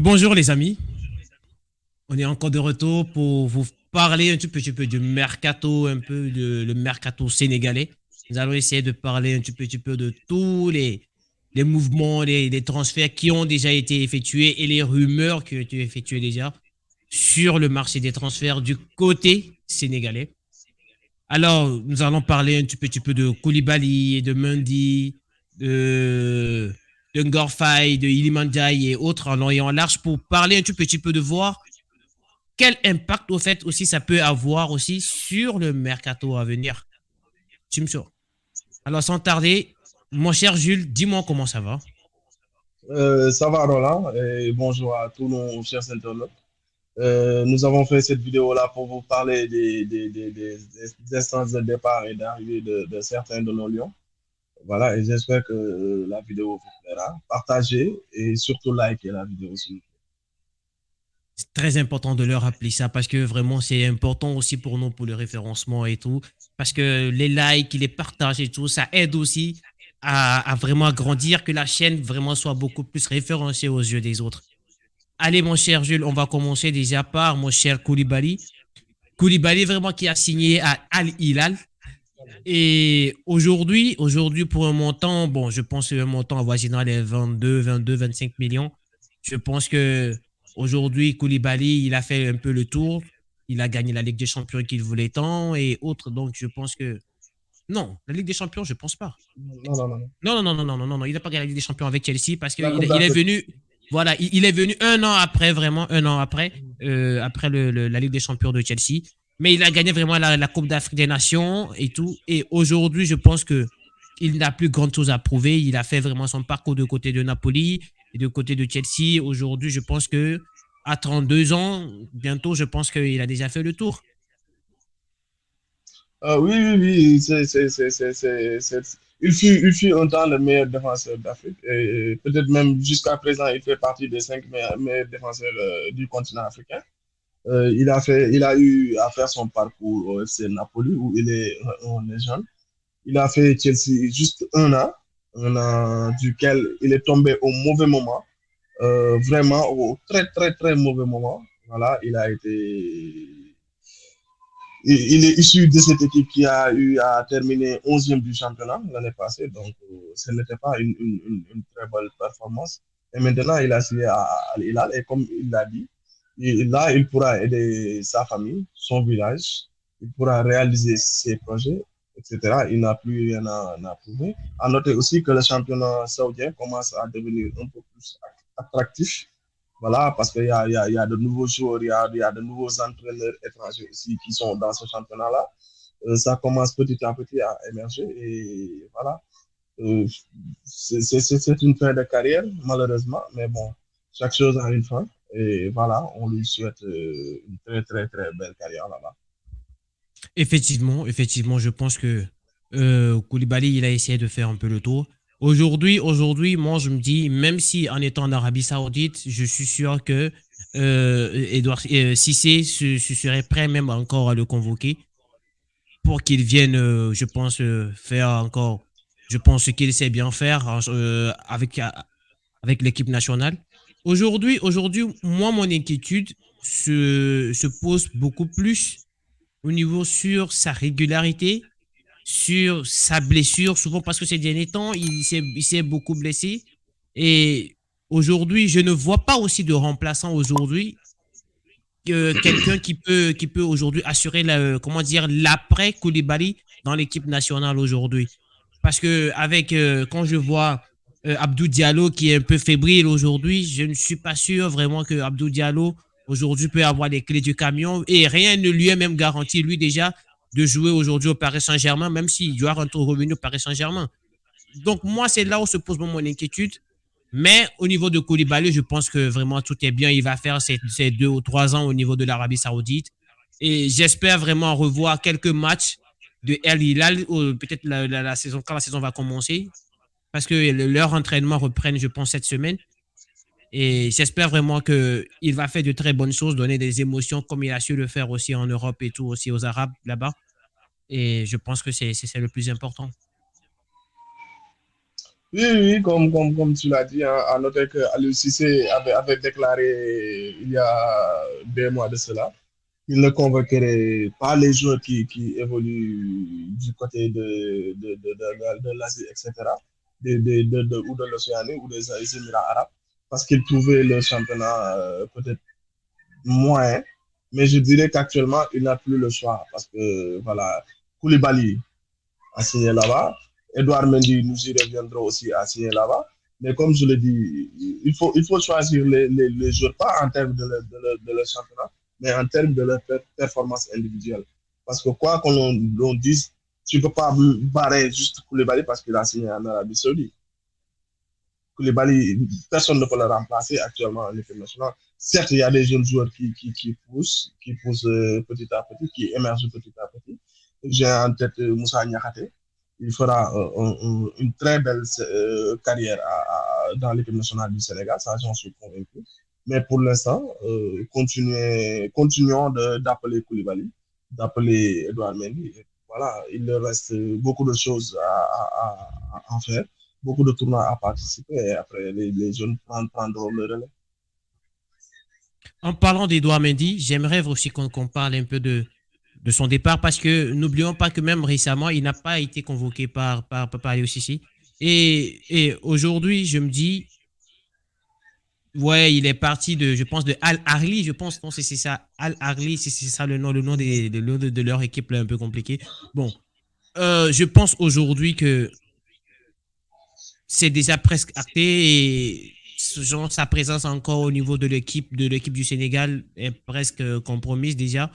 Bonjour les amis, on est encore de retour pour vous parler un tout petit peu du mercato, un peu de le mercato sénégalais. Nous allons essayer de parler un tout petit peu de tous les mouvements, les transferts qui ont déjà été effectués et les rumeurs qui ont été effectuées déjà sur le marché des transferts du côté sénégalais. Alors, nous allons parler un tout petit peu de Koulibaly, de Mendy, de, de Ngorfay, de Ilimandiaï et autres en long et en large pour parler un tout petit peu de voir quel impact au fait aussi ça peut avoir aussi sur le mercato à venir. Tu me sors. Alors sans tarder, mon cher Jules, dis-moi comment ça va. Ça va, Roland, et bonjour à tous nos chers internautes. Nous avons fait cette vidéo-là pour vous parler des instances de départ et d'arrivée de certains de nos lions. Voilà, et j'espère que la vidéo vous plaira. Partagez et surtout likez la vidéo, s'il vous plaît. C'est très important de leur rappeler ça parce que vraiment c'est important aussi pour nous pour le référencement et tout. Parce que les likes, les partages et tout, ça aide aussi à vraiment grandir, que la chaîne vraiment soit beaucoup plus référencée aux yeux des autres. Allez mon cher Jules, on va commencer déjà par mon cher Koulibaly. Koulibaly vraiment qui a signé à Al Hilal. Et aujourd'hui pour un montant, bon, je pense un montant avoisinant les 25 millions. Je pense que aujourd'hui, Koulibaly, il a fait un peu le tour. Il a gagné la Ligue des Champions qu'il voulait tant et autres. Donc, je pense que non, la Ligue des Champions, je pense pas. Non, non, non, non. Non, non, non, non, non, non, non, non. Il n'a pas gagné la Ligue des Champions avec Chelsea parce La qu'il Coupe il est d'Afrique. venu, voilà, il est venu un an après, vraiment un an après, après la Ligue des Champions de Chelsea. Mais il a gagné vraiment la Coupe d'Afrique des Nations et tout. Et aujourd'hui, je pense que il n'a plus grand chose à prouver. Il a fait vraiment son parcours de côté de Napoli et de côté de Chelsea. Aujourd'hui, je pense que à 32 ans, bientôt, je pense qu'il a déjà fait le tour. Oui, oui, oui, il fut un temps le meilleur défenseur d'Afrique et peut-être même jusqu'à présent, il fait partie des cinq meilleurs défenseurs du continent africain. Il a eu à faire son parcours au FC Napoli où on est jeune. Il a fait Chelsea juste un an duquel il est tombé au mauvais moment, vraiment au très, très, très mauvais moment. Voilà, il est issu de cette équipe qui a eu à terminer 11e du championnat l'année passée, donc ce n'était pas une très bonne performance. Et maintenant, il a signé à Al Hilal et comme il l'a dit, là, il pourra aider sa famille, son village, il pourra réaliser ses projets, etc. Il n'a plus rien à prouver. À noter aussi que le championnat saoudien commence à devenir un peu plus attractif. Voilà, parce qu'il y a de nouveaux joueurs, il y a de nouveaux entraîneurs étrangers aussi qui sont dans ce championnat-là. Ça commence petit à petit à émerger et voilà. Euh, c'est une fin de carrière, malheureusement, mais bon, chaque chose a une fin. Et voilà, on lui souhaite une très, très, très belle carrière là-bas. Effectivement, je pense que Koulibaly, il a essayé de faire un peu le tour. Moi, je me dis, même si en étant en Arabie Saoudite, je suis sûr que Edouard Cissé serait prêt même encore à le convoquer pour qu'il vienne, je pense, faire encore, je pense, ce qu'il sait bien faire avec l'équipe nationale. Aujourd'hui, moi, mon inquiétude se pose beaucoup plus au niveau sur sa régularité, sur sa blessure, souvent parce que ces derniers temps, il s'est beaucoup blessé. Et aujourd'hui, je ne vois pas aussi de remplaçant aujourd'hui que quelqu'un qui peut aujourd'hui assurer comment dire, l'après Koulibaly dans l'équipe nationale aujourd'hui. Parce que avec, quand je vois Abdou Diallo qui est un peu fébrile aujourd'hui, je ne suis pas sûr vraiment que Abdou Diallo aujourd'hui peut avoir les clés du camion et rien ne lui est même garanti, lui déjà, de jouer aujourd'hui au Paris Saint-Germain, même s'il doit rentrer au revenu au Paris Saint-Germain. Donc moi, c'est là où se pose mon inquiétude. Mais au niveau de Koulibaly, je pense que vraiment tout est bien. Il va faire ses 2 ou 3 ans au niveau de l'Arabie Saoudite. Et j'espère vraiment revoir quelques matchs de El Hilal, peut-être la saison, quand la saison va commencer. Parce que leur entraînement reprenne, je pense, cette semaine. Et j'espère vraiment qu'il va faire de très bonnes choses, donner des émotions comme il a su le faire aussi en Europe et tout, aussi aux Arabes là-bas. Et je pense que c'est le plus important. Oui, oui, comme tu l'as dit, hein, à noter que Aliou Cissé avait déclaré il y a 2 mois de cela qu'il ne convoquerait pas les joueurs qui évoluent du côté de l'Asie, etc., ou de l'Océanie ou des Émirats arabes, parce qu'il trouvait le championnat peut-être moyen. Mais je dirais qu'actuellement, il n'a plus le choix parce que, voilà, Koulibaly a signé là-bas. Edouard Mendy, nous y reviendrons aussi, a signé là-bas. Mais comme je le dis, il faut choisir les joueurs, pas en termes de leur championnat, mais en termes de leur performance individuelle. Parce que quoi qu'on dise, tu ne peux pas barrer juste Koulibaly parce qu'il a signé en Arabie Saoudite. Koulibaly, personne ne peut le remplacer actuellement en équipe nationale. Certes, il y a des jeunes joueurs qui poussent petit à petit, qui émergent petit à petit. J'ai en tête Moussa Niakhaté. Il fera une très belle carrière dans l'équipe nationale du Sénégal, ça j'en suis convaincu. Mais pour l'instant, continuons d'appeler Koulibaly, d'appeler Edouard Mendy. Voilà, il leur reste beaucoup de choses à faire, beaucoup de tournois à participer et après les jeunes prendront le relais. En parlant d'Edouard Mendy, j'aimerais aussi qu'on parle un peu de son départ parce que n'oublions pas que même récemment, il n'a pas été convoqué par l'OCC. Et aujourd'hui, je me dis, ouais, il est parti je pense, de Al Arli, je pense, non, c'est ça, Al Arli, c'est ça le nom de leur équipe là, un peu compliqué. Bon, je pense aujourd'hui que c'est déjà presque acté et genre, sa présence encore au niveau de l'équipe du Sénégal est presque compromise déjà.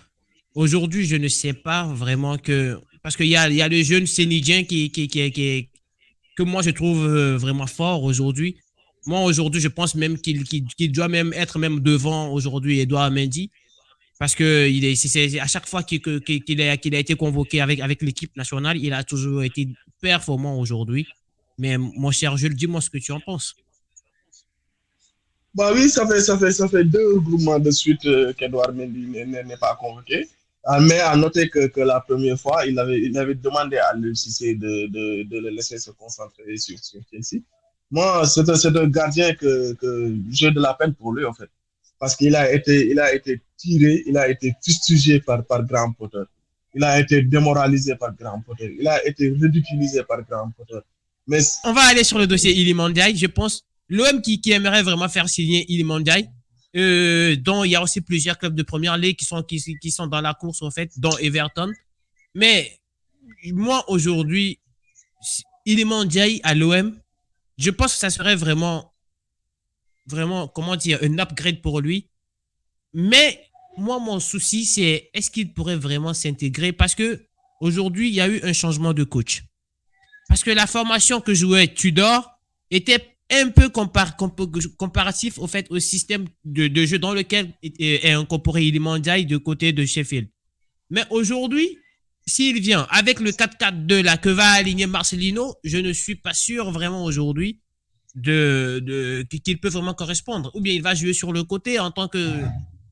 Aujourd'hui, je ne sais pas vraiment que parce il y a le jeune Sénidien que moi je trouve vraiment fort aujourd'hui. Moi aujourd'hui, je pense même qu'il doit même être même devant aujourd'hui Edouard Mendy parce que à chaque fois qu'il a été convoqué avec l'équipe nationale, il a toujours été performant aujourd'hui. Mais mon cher Jules, dis-moi ce que tu en penses. Bah oui, ça fait deux regroupements de suite qu'Edouard Mendy n'est pas convoqué. Mais à noter que la première fois, il avait demandé à l'UCC de le laisser se concentrer sur Chelsea. Moi, c'est un gardien que j'ai de la peine pour lui, en fait. Parce qu'il a été tiré, il a été fustigé par Graham Potter. Il a été démoralisé par Graham Potter. Il a été ridiculisé par Graham Potter. Mais On va aller sur le dossier Ilimandiaï. Je pense l'OM qui aimerait vraiment faire signer Ilimandiaï, dont il y a aussi plusieurs clubs de première ligue qui sont dans la course, en fait, dont Everton. Mais moi, aujourd'hui, Ilimandiaï à l'OM, je pense que ça serait vraiment, comment dire, un upgrade pour lui. Mais moi, mon souci, c'est est-ce qu'il pourrait vraiment s'intégrer parce que aujourd'hui, il y a eu un changement de coach. Parce que la formation que jouait Tudor était un peu comparatif au fait au système de jeu dans lequel est incorporé Ilimandiaï de côté de Sheffield. Mais aujourd'hui, s'il vient avec le 4-4-2 là que va aligner Marcelino, je ne suis pas sûr vraiment aujourd'hui qu'il peut vraiment correspondre. Ou bien il va jouer sur le côté en tant que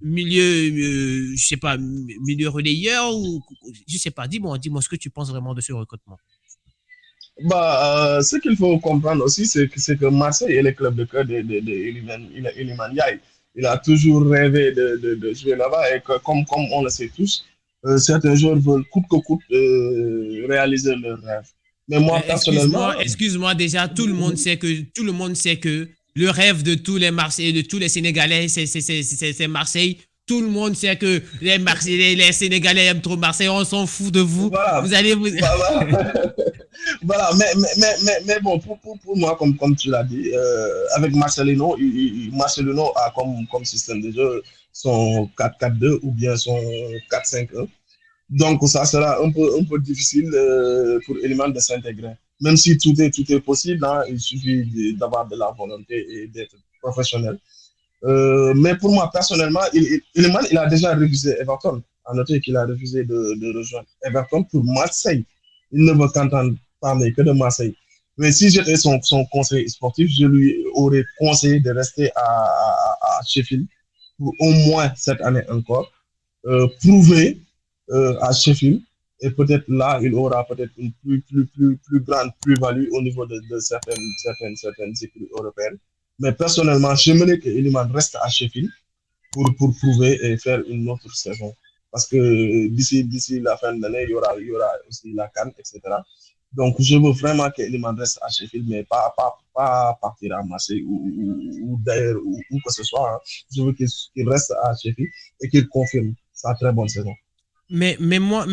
milieu, je sais pas, milieu relayeur ou je sais pas. Dis-moi ce que tu penses vraiment de ce recrutement. ce qu'il faut comprendre aussi, c'est que Marseille est le club de cœur de Iliman Ndiaye. Il a toujours rêvé de jouer là-bas et que, comme on le sait tous, certains joueurs veulent coûte que coûte réaliser leur rêve. Mais moi, personnellement, Excuse-moi déjà, tout le monde sait que le rêve de tous les Marseillais, de tous les Sénégalais, c'est Marseille. Tout le monde sait que les Marseillais, les Sénégalais aiment trop Marseille. On s'en fout de vous. voilà, Vous allez vous. voilà, voilà, mais bon, pour moi, comme tu l'as dit, avec Marcelino, Marcelino a comme système de jeu son 4-4-2 ou bien son 4-5-1. Donc, ça sera un peu difficile pour Eliman de s'intégrer. Même si tout est possible, hein, il suffit d'avoir de la volonté et d'être professionnel. Mais pour moi, personnellement, Eliman, il a déjà refusé Everton. À noter qu'il a refusé de rejoindre Everton pour Marseille. Il ne veut qu'entendre parler que de Marseille. Mais si j'étais son conseiller sportif, je lui aurais conseillé de rester à Sheffield pour au moins cette année encore, prouver à Sheffield Et peut-être là, il aura peut-être une plus grande plus-value au niveau de certaines équipes européennes. Mais personnellement, j'aimerais que Iliman reste à Sheffield pour prouver et faire une autre saison. Parce que d'ici la fin de l'année, il y aura aussi la CAN, etc. Donc, je veux vraiment que Iliman reste à Sheffield, mais pas partir à Marseille ou d'ailleurs, où que ce soit. Hein. Je veux qu'il reste à Sheffield et qu'il confirme sa très bonne saison. Mais moi,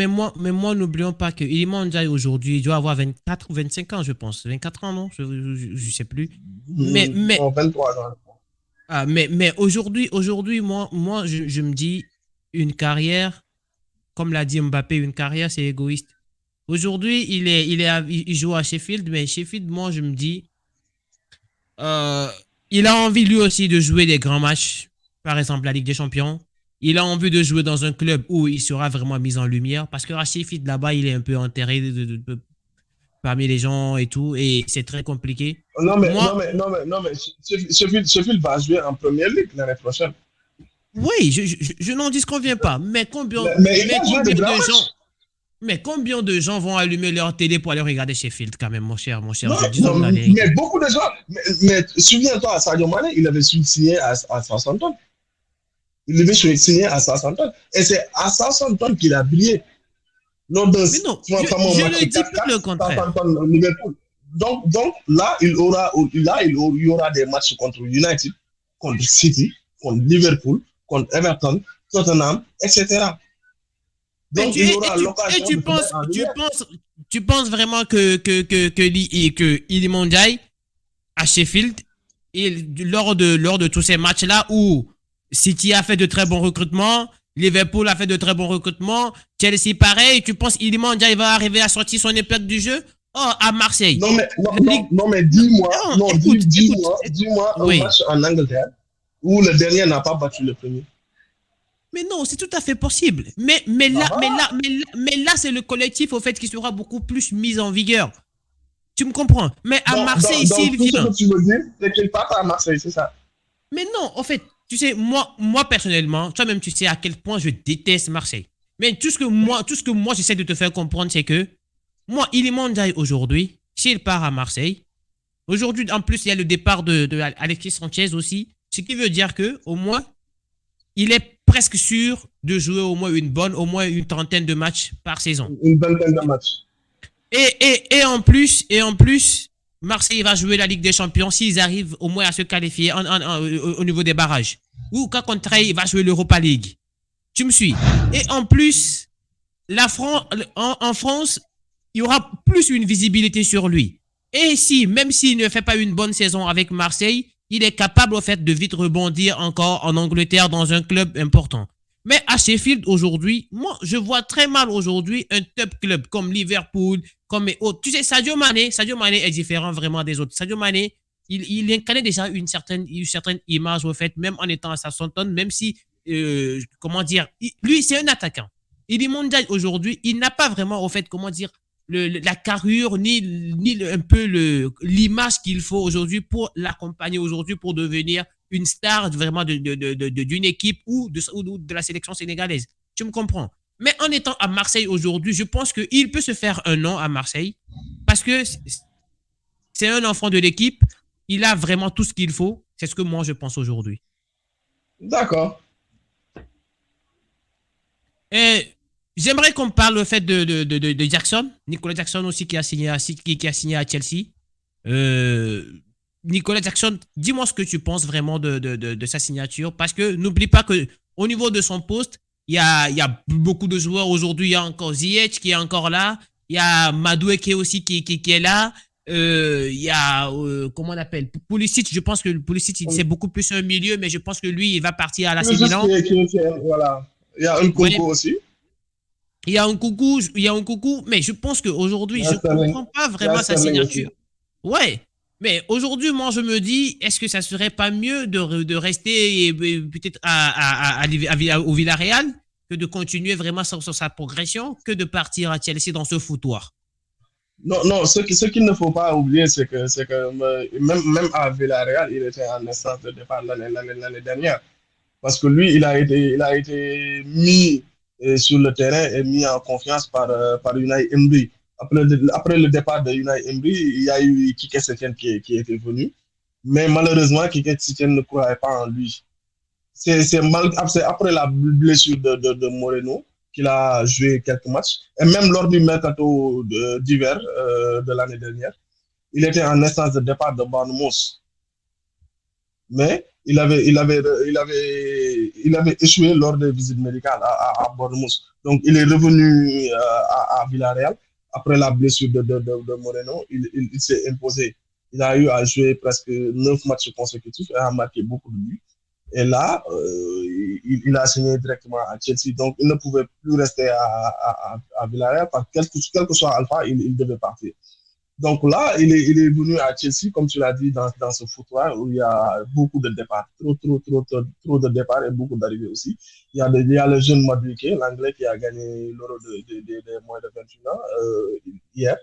n'oublions pas que Iliman Ndiaye aujourd'hui, il doit avoir 24 ou 25 ans, je pense. 24 ans, non? Je sais plus. Mais, mais, Non, 23 ans. mais aujourd'hui, moi je me dis, une carrière, comme l'a dit Mbappé, une carrière, c'est égoïste. Aujourd'hui, il joue à Sheffield, mais Sheffield, moi, je me dis, euh, il a envie lui aussi de jouer des grands matchs, par exemple la Ligue des Champions. Il a envie de jouer dans un club où il sera vraiment mis en lumière, parce que à Sheffield, là-bas, il est un peu enterré parmi les gens et tout, et c'est très compliqué. Non, mais, non, Moi, mais, non, mais, non, mais Sheffield va jouer en Première Ligue l'année prochaine. oui, je n'en disconviens pas, mais combien, Mais il mais va jouer de combien grands de gens, matchs. mais combien de gens vont allumer leur télé pour aller regarder Sheffield quand même, mon cher, Non, disons la non, mais vérité. beaucoup de gens. Mais souviens-toi, Sadio Mane, il avait signé à Southampton. Il devait signer à Southampton. Et c'est à Southampton qu'il a brillé lors d'un Mais non, fameux je match ne dis pas 4-4, le contraire. Southampton-Liverpool. Donc là, il y aura des matchs contre United, contre City, contre Liverpool, contre Everton, Tottenham, etc. Mais Donc, il aura l'occasion tu de se mettre penses, en lumière. tu penses vraiment que Iliman Ndiaye à Sheffield, lors de tous ces matchs-là où City a fait de très bons recrutements, Liverpool a fait de très bons recrutements, Chelsea pareil, tu penses Iliman Ndiaye va arriver à sortir son épingle du jeu? Oh, à Marseille. Non, mais, La non, non, Ligue... non, mais dis-moi, Non, non, dis-moi un Oui. match en Angleterre où le dernier n'a pas battu le premier. Mais non, c'est tout à fait possible. Bah voilà. Mais là, c'est le collectif au fait qui sera beaucoup plus mis en vigueur. Tu me comprends? Mais à Marseille, Donc, s'il tout ce vient. que tu veux dire, c'est qu'il part à Marseille, c'est ça. Mais non, en fait, tu sais, moi personnellement, toi-même, tu sais à quel point je déteste Marseille. Mais tout ce que moi, j'essaie de te faire comprendre, c'est que moi, Iliman Ndiaye aujourd'hui, s'il part à Marseille, aujourd'hui, en plus, il y a le départ de Alexis Sanchez aussi, ce qui veut dire que, au moins, il est presque sûr de jouer au moins une trentaine de matchs par saison. Une vingtaine de matchs. Et en plus, Marseille va jouer la Ligue des Champions s'ils arrivent au moins à se qualifier au niveau des barrages. Ou qu'à contraire, il va jouer l'Europa League. Tu me suis? Et en plus, en France, il y aura plus une visibilité sur lui. Et si, même s'il ne fait pas une bonne saison avec Marseille, il est capable au fait de vite rebondir encore en Angleterre dans un club important. Mais à Sheffield aujourd'hui, moi je vois très mal aujourd'hui un top club comme Liverpool, comme autres. Tu sais, Sadio Mané est différent vraiment des autres. Sadio Mané, il incarnait déjà une certaine image au fait, même en étant à Southampton, même si, comment dire, lui c'est un attaquant. Il est mondial aujourd'hui, il n'a pas vraiment au fait, comment dire, la carrure ni un peu l'image qu'il faut aujourd'hui pour l'accompagner aujourd'hui pour devenir une star vraiment d'une équipe ou de la sélection sénégalaise. Tu me comprends? Mais en étant à Marseille aujourd'hui, je pense qu'il peut se faire un nom à Marseille parce que c'est un enfant de l'équipe. Il a vraiment tout ce qu'il faut. C'est ce que moi je pense aujourd'hui. D'accord. Et j'aimerais qu'on parle le fait de Jackson, Nicolas Jackson aussi qui a signé à Chelsea. Euh, Nicolas Jackson, dis-moi ce que tu penses vraiment de sa signature, parce que n'oublie pas que au niveau de son poste, il y a beaucoup de joueurs aujourd'hui. Il y a encore Ziyech qui est encore là, il y a Madueke aussi qui est là. Il y a, comment on appelle, Pulisic. Je pense que Pulisic, c'est beaucoup plus un milieu, mais je pense que lui, il va partir à l'AC Juste Milan. voilà. Il y a un Ouais, concours aussi. il y a un coucou, mais je pense Il qu'aujourd'hui, y a je Sterling. comprends pas Il y a vraiment sa Sterling aussi. signature. Ouais, mais aujourd'hui, moi, je me dis, est-ce que ça serait pas mieux de rester peut-être au Villarreal que de continuer vraiment sur sa progression, que de partir à Chelsea dans ce foutoir? Non, non, ce qu'il ne faut pas oublier, c'est que même à Villarreal, il était en instance de départ l'année dernière. Parce que lui, il a été mis. sur le terrain est mis en confiance par Unai Emery. Après le départ de Unai Emery, il y a eu Kike Setien qui était venu. Mais malheureusement, Kike Setien ne croyait pas en lui. C'est après la blessure de Moreno qu'il a joué quelques matchs. Et même lors du mercato d'hiver de l'année dernière, il était en instance de départ de Bournemouth. Mais il avait échoué lors des visites médicales à Bournemouth. Donc, il est revenu à Villarreal après la blessure de Moreno. Il s'est imposé. Il a eu à jouer presque 9 matchs consécutifs et a marqué beaucoup de buts. Et là, il a signé directement à Chelsea. Donc, il ne pouvait plus rester à Villarreal parce que quel que soit Alpha, il devait partir. Donc là, il est venu à Chelsea, comme tu l'as dit, dans ce foutoir où il y a beaucoup de départs, trop de départs et beaucoup d'arrivées aussi. Il y a le jeune Madueke, l'anglais qui a gagné l'Euro de moins de 28 ans hier.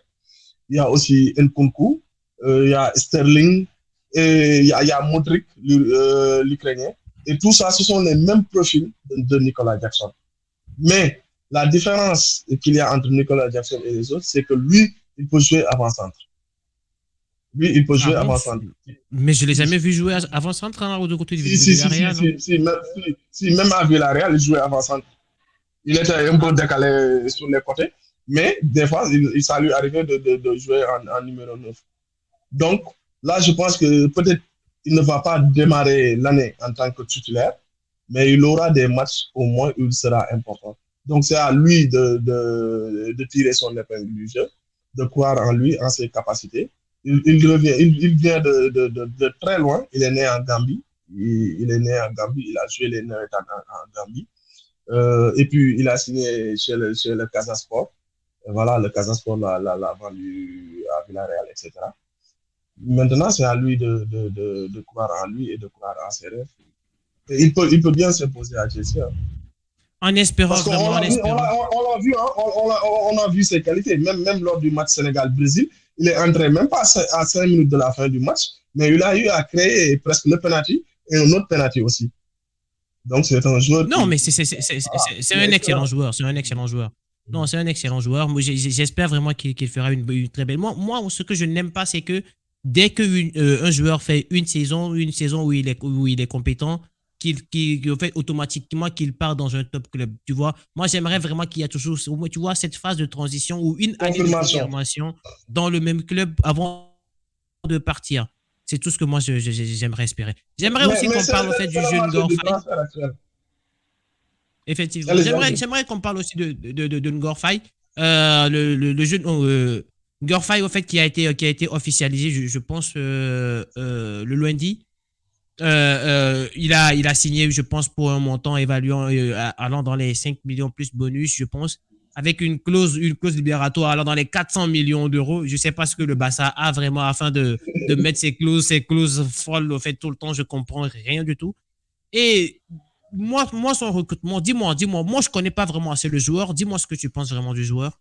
Il y a aussi Nkunku, il y a Sterling, et il y a Modric, l'Ukrainien. Et tout ça, ce sont les mêmes profils de Nicolas Jackson. Mais la différence qu'il y a entre Nicolas Jackson et les autres, c'est que lui, il peut jouer avant-centre. Lui, il peut Ah jouer bon? avant-centre. Mais je l'ai jamais vu jouer avant-centre hein, de côté Si, de si, si, Villarreal. Hein. même à Villarreal, il jouait avant-centre. Il était un peu Ah, décalé sur les côtés, mais des fois, ça lui arrivait de jouer en numéro 9. Donc, là, je pense que peut-être il ne va pas démarrer l'année en tant que titulaire, mais il aura des matchs au moins où il sera important. Donc, c'est à lui de tirer son épingle du jeu, de croire en lui, en ses capacités. Il vient de très loin. Il est né en Gambie. Il est né en Gambie. Il a joué les Nuggets en Gambie. Et puis, il a signé chez le Casa Sport. Et voilà, le Casa Sport l'a vendu à Villarreal, etc. Maintenant, c'est à lui de croire en lui et de croire en ses rêves. Et il peut bien s'imposer à Chelsea. Hein. en espérant, Parce qu'on vraiment en l'a vu, espérant. on l'a vu, hein, on a vu ses qualités. Même lors du match Sénégal-Brésil, il est entré même pas à 5 minutes de la fin du match, mais il a eu à créer presque le penalty et un autre penalty aussi. Donc, c'est un joueur Non, mais voilà, c'est il est un excellent excellent. joueur. C'est un excellent joueur. Non, c'est un excellent joueur. Moi, j'espère vraiment qu'il fera une très belle. Moi, ce que je n'aime pas, c'est que dès qu'un joueur fait une saison où il est compétent, qu'il fait automatiquement qu'il part dans un top club. Tu vois, moi, j'aimerais vraiment qu'il y ait toujours, au moins, tu vois, cette phase de transition ou une année de Confirmation. confirmation dans le même club avant de partir. C'est tout ce que moi, j'aimerais espérer. J'aimerais aussi Mais qu'on parle au fait c'est du le jeune marché du Gorfai. transfert actuel. Effectivement. Allez-y, allez-y. J'aimerais qu'on parle aussi de Ngorfai. Le jeune Ngorfai, au fait, qui a été officialisé, je pense, le lundi. Il a signé, je pense, pour un montant évaluant, allant dans les 5 millions plus bonus, je pense, avec une clause libératoire allant dans les 400 millions d'euros. Je ne sais pas ce que le Barça a vraiment afin de mettre ces clauses folles, au fait, tout le temps. Je comprends rien du tout. Et son recrutement, moi, je connais pas vraiment assez le joueur. Dis-moi ce que tu penses vraiment du joueur.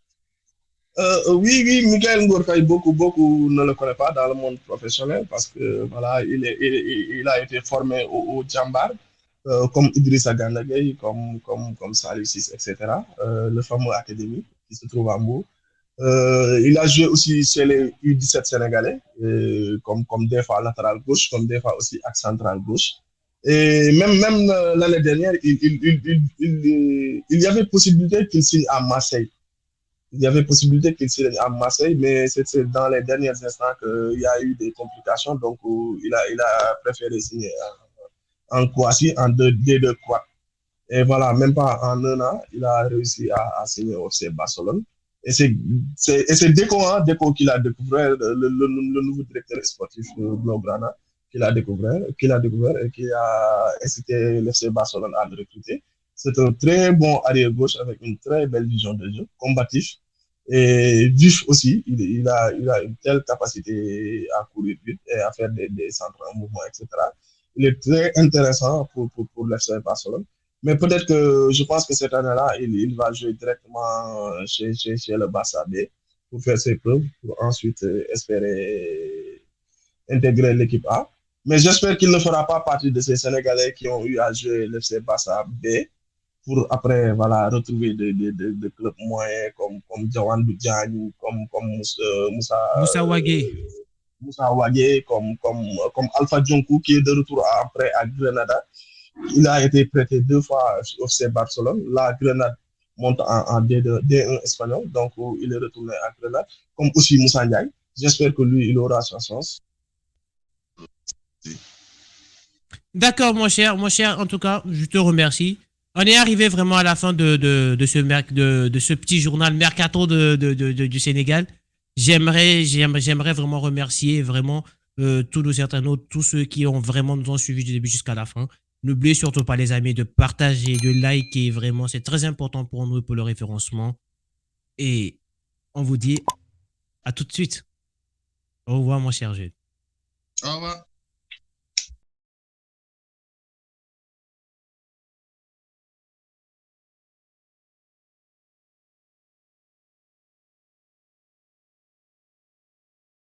Oui, Michael Ngourkay, beaucoup ne le connaissent pas dans le monde professionnel parce que voilà, il a été formé au Djambar, comme Idrissa Gandagay, comme Salih Ciss, etc. Le fameux académie qui se trouve à Mbour. Il a joué aussi chez les U17 sénégalais, comme des fois latéral gauche, comme des fois aussi axe central gauche. Et même l'année dernière, il y avait possibilité qu'il signe à Marseille. Il y avait possibilité qu'il signe à Marseille, mais c'est dans les derniers instants qu'il y a eu des complications. Donc, il a préféré signer en Croatie, en D2 Croate. Et voilà, même pas en un an, il a réussi à signer au FC Barcelone. Et c'est Deco, hein, Deco qui l'a découvert, le nouveau directeur sportif de Blaugrana, qui l'a découvert et qui a incité le FC Barcelone à le recruter. C'est un très bon arrière-gauche avec une très belle vision de jeu, combatif et vif aussi. Il a une telle capacité à courir vite et à faire des centres en mouvement, etc. Il est très intéressant pour l'FC Barcelone. Mais peut-être que je pense que cette année-là, il va jouer directement chez le Barça B pour faire ses preuves, pour ensuite espérer intégrer l'équipe A. Mais j'espère qu'il ne fera pas partie de ces Sénégalais qui ont eu à jouer l'FC Barça B pour après voilà, retrouver des clubs moyens comme Jawan Diagne, Moussa Wagé. Moussa Wagé, comme Alpha Djonkou qui est de retour après à Grenada. Il a été prêté 2 fois au FC Barcelone. La Grenade monte en D1 espagnol, donc il est retourné à Grenade, comme aussi Moussa Ndiaye. J'espère que lui, il aura sa chance. D'accord, mon cher, en tout cas, je te remercie. On est arrivé vraiment à la fin de ce petit journal Mercato du Sénégal. J'aimerais vraiment remercier vraiment tous nos internautes, tous ceux qui ont vraiment nous ont suivis du début jusqu'à la fin. N'oubliez surtout pas, les amis, de partager, de liker. Vraiment, c'est très important pour nous, pour le référencement. Et on vous dit à tout de suite. Au revoir, mon cher Jules. Au revoir.